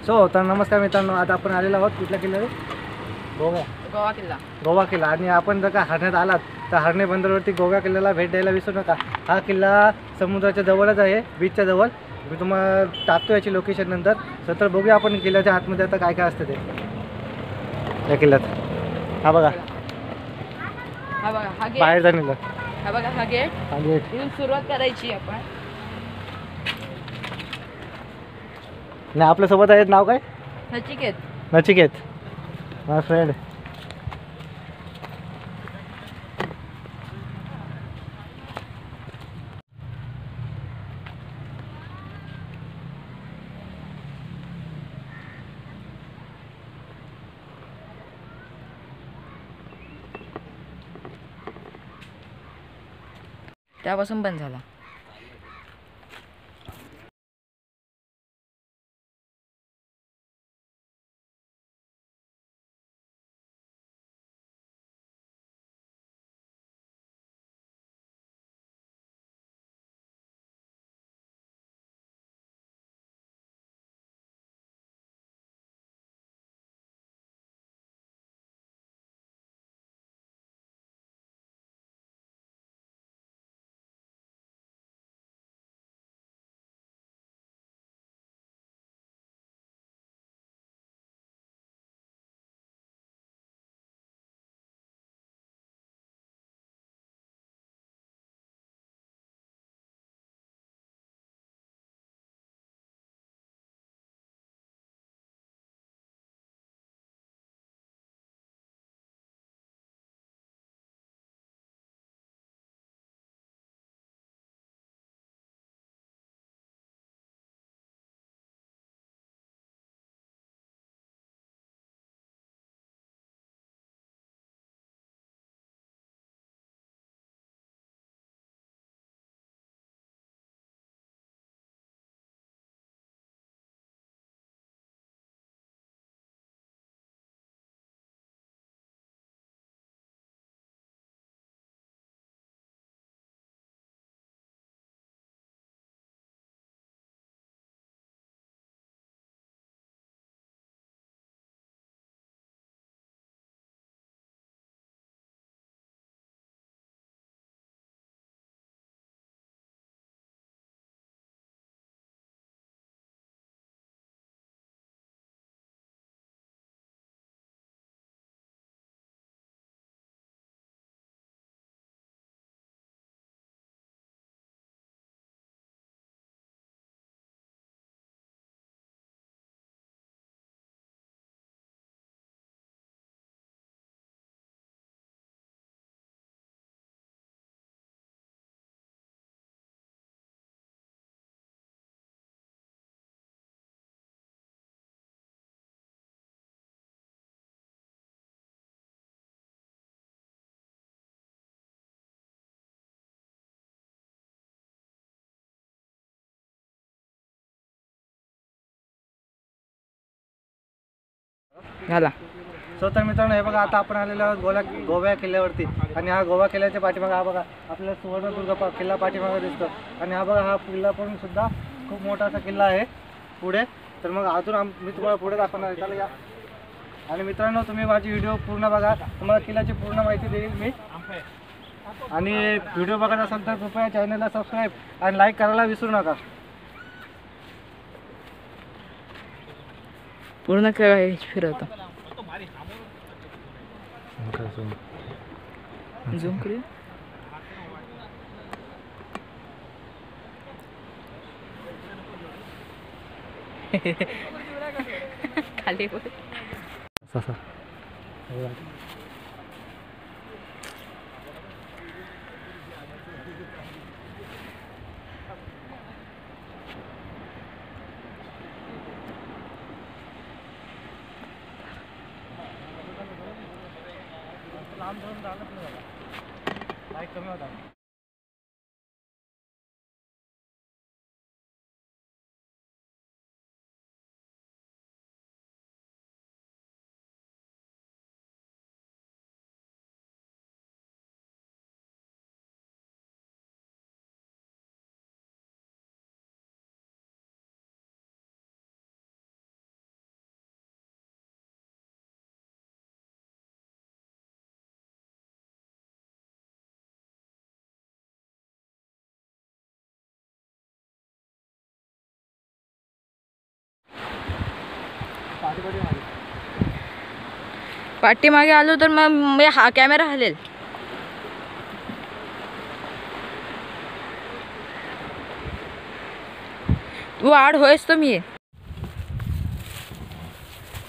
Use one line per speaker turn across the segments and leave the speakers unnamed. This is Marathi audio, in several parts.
तर नमस्कार मित्रांनो, आता आपण आलेलो आहोत कुठल्या किल्ल्यावर?
गोवा किल्ला.
गोवा किल्ला. आणि आपण जर का हरण्यात आलात तर हरणे बंदरवरती गोवा किल्ल्याला भेट द्यायला विसरू नका. हा किल्ला समुद्राच्या जवळच आहे, बीचच्या जवळ. मी तुम्हाला टाकतो याची लोकेशन नंतर. तर बघूया आपण किल्ल्याच्या आतमध्ये आता काय काय असतं ते या किल्ल्यात. हा बघा,
हा बघा हा गेट.
बाहेर जाण्याचं
हा बघा हा गेट.
हा गेट.
इथून सुरुवात करायची आपण.
नाही, आपल्यासोबत आहेत. नाव काय?
नचिकेत.
नचिकेत, माय फ्रेंड.
त्यापासून बंद झाला. झाला.
तर मित्रांनो, हे बघा, आता आपण आलेलो आहोत गोवा किल्ल्यावरती. आणि हा गोवा किल्ल्याच्या पाठीमागा हा बघा आपल्याला सुवर्णदुर्ग किल्ला पाठीमागा दिसतो. आणि हा बघा, हा किल्ला पण सुद्धा खूप मोठा असा किल्ला आहे पुढे. तर मग अजून मी तुम्हाला पुढे दाखवणार आहे. चला या. आणि मित्रांनो, तुम्ही माझी व्हिडिओ पूर्ण बघा, तुम्हाला किल्ल्याची पूर्ण माहिती देईल मी. आणि व्हिडिओ बघत असाल तर कृपया चॅनलला सबस्क्राईब आणि लाईक करायला विसरू नका.
पूर्ण काय फिरवतो. झूम करूया. खाली लांब जाऊन झालं लाईट कमी होता.
पाठीमागे आलो तर मग हा कॅमेरा हलेल. तू आड होयस तो मी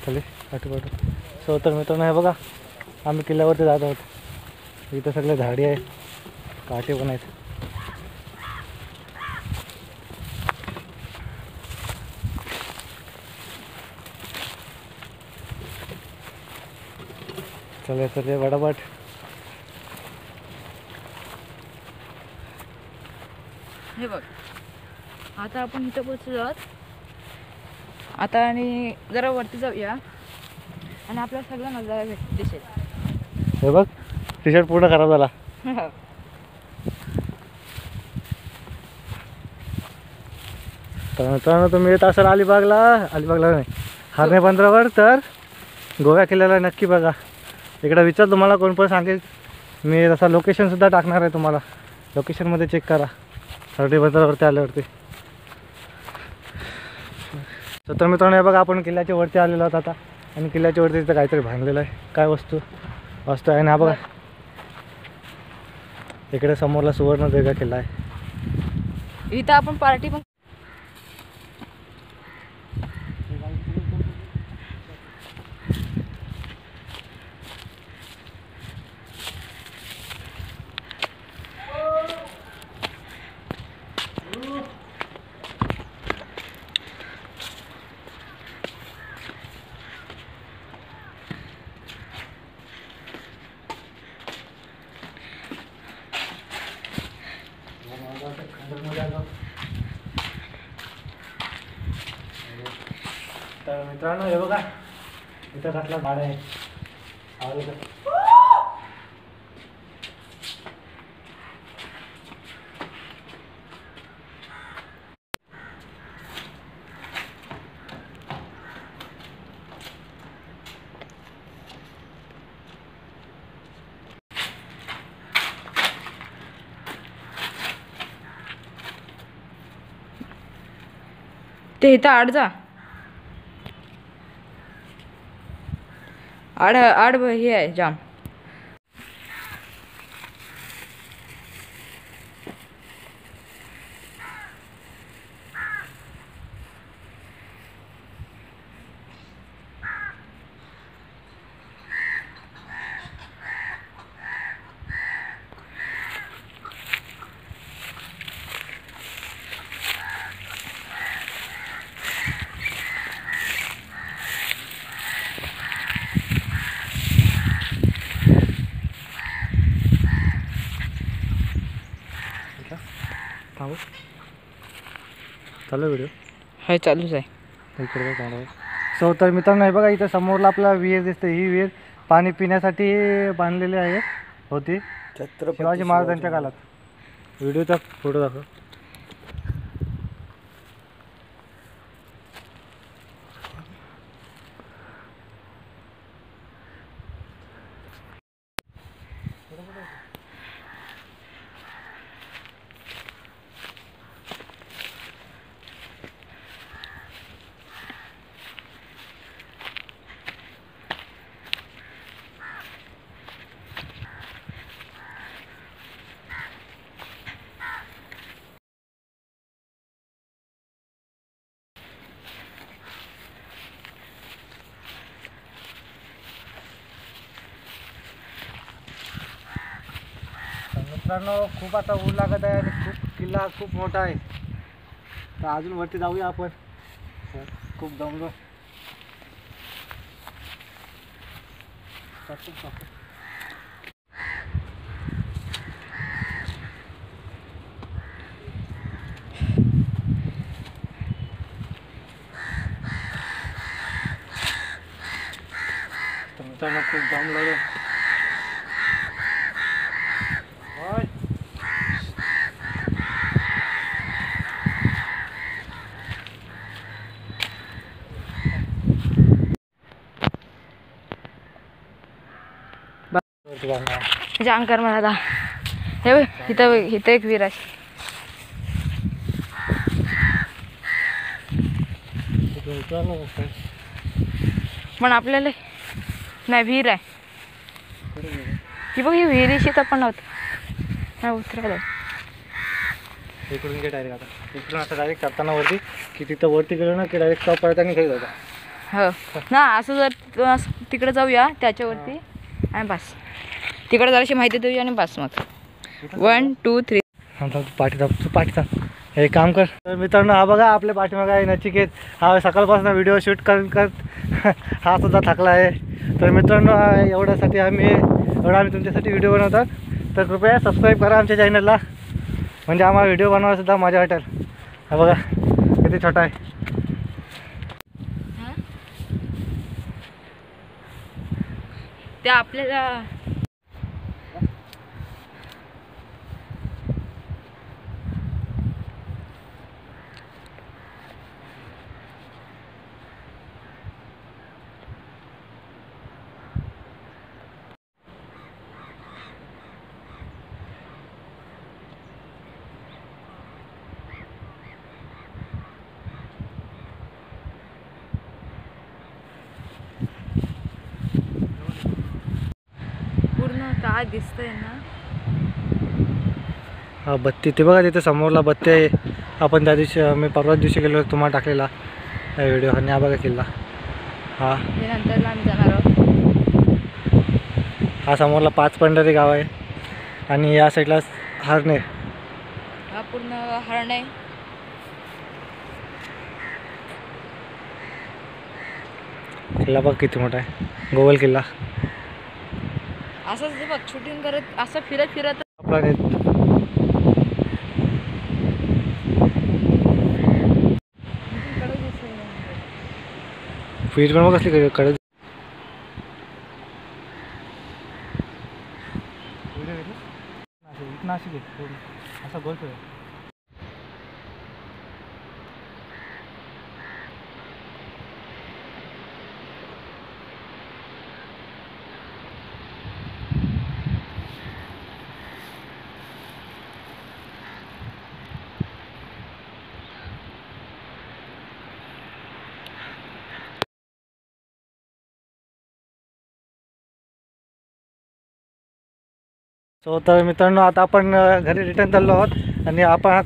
चले पाठोपाठ. सो तर मित्रांनो हे बघा आम्ही किल्ल्यावरती जात आहोत. इथं सगळे झाडी आहे, काटे पण आहेत. चले चले वडापाट.
हे बघ आता आपण इथं पोचलो आहोत. आता आणि जरा वरती जाऊया आणि आपल्या सगळा नजारा दिसेल.
हे बघ टी शर्ट पूर्ण खराब झाला. तर मित्रांनो तुम्ही येत असाल अलिबागला नाही हरणे बंदरावर तर गोवा किल्ल्याला नक्की बघा. इकडे विचार तुम्हाला कोण पण सांगेल. मी तसा लोकेशनसुद्धा टाकणार आहे तुम्हाला. लोकेशनमध्ये चेक करा हरणे बंदरावरती आल्यावरती. तर मित्रांनो हे बघा आपण किल्ल्याच्या वरती आलेलो आहोत आता. आणि किल्ल्याच्या वरती तिथं काहीतरी बांधलेलं आहे. काय वस्तू आहे ना बघा. इकडे समोरला सुवर्णदुर्ग किल्ला आहे.
इथं आपण पार्टी पण
तर मित्रांनो हे बघा इथं कसला झाड आहे.
ते इथं आड जा. आड हे आहे जाम.
थांबू चालू व्हिडिओ
हाय चालूच आहे.
इकडे काय. सो तर मित्रांनो हे बघा इथं समोरला आपला विहीर दिसते. ही विहीर पाणी पिण्यासाठी बांधलेली आहे होती शिवाजी महाराजांच्या काळात. व्हिडिओचा फोटो दाखव. मित्रांनो खूप आता ऊन लागत आहे आणि किल्ला खूप मोठा आहे. तर अजून वरती जाऊया आपण. खूप दमलो. मित्रांनो खूप दमलो.
जाम कर मला आता. हे बघ इथं एक विहीर आहे.
मित्रांनो
पण आपल्याला नाही विहीर आहे ही बघ, ही विहिरीशी तर पण नाही उतरायला.
इकडून घे डायरेक्ट. आता इकडून असं डायरेक्ट करताना वरती की तिथं वरती गेलो ना की डायरेक्ट टॉप पडताना खाली जाता.
हो ना, असं जर तिकडे जाऊया त्याच्यावरती आणि बस तिकडे जराशी माहिती देऊया आणि बस मग 1 2 3.
पाठीचा एक काम कर. तर मित्रांनो हा बघा आपल्या पाठीमागे आहे नचिकेत. हा सकाळपासून व्हिडिओ शूट करत हा सुद्धा थकला आहे. तर मित्रांनो एवढ्यासाठी आम्ही तुमच्यासाठी व्हिडिओ बनवतात. तर कृपया सबस्क्राईब करा आमच्या चॅनलला, म्हणजे आम्हाला व्हिडिओ बनवायला सुद्धा मजा वाटेल. हा बघा किती छोटा आहे.
ते आपल्याला पूर्ण काय दिसतंय ना.
हा बत्ती ते बघा तिथे समोरला बत्ती आहे. आपण त्या दिवशी मी परवाच दिवशी गेलो तुम्हाला टाकलेला व्हिडिओ. आणि हा बघा किल्ला. हा
हे नंतरला आम्ही जाणार आहोत.
हा समोरला 5 पंढरी गाव आहे आणि या साईडला हरणे.
हा पूर्ण हरण आहे.
किल्ला बघ किती मोठा आहे, गोवल किल्ला.
असंच बघ शूटिंग करत असं फिरत फिरत
आपला फीट पण बघ कसली कडे. नाशिक असा गोल फिर. सो तर मित्रांनो आता आपण घरी रिटर्न चाललो आहोत आणि आपण हा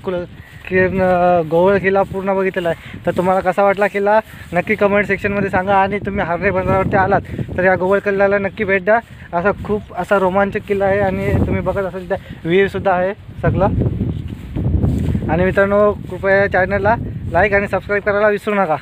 गोवळ किल्ला पूर्ण बघितलेला आहे. तर तुम्हाला कसा वाटला किल्ला नक्की कमेंट सेक्शनमध्ये सांगा. आणि तुम्ही हरणे बंदरावरती आलात तर या गोवळ किल्ल्याला नक्की भेट द्या. असा खूप असा रोमांचक किल्ला आहे आणि तुम्ही बघत असाल त्या विहीरसुद्धा आहे सगळं. आणि मित्रांनो कृपया चॅनलला लाईक आणि सबस्क्राईब करायला विसरू नका.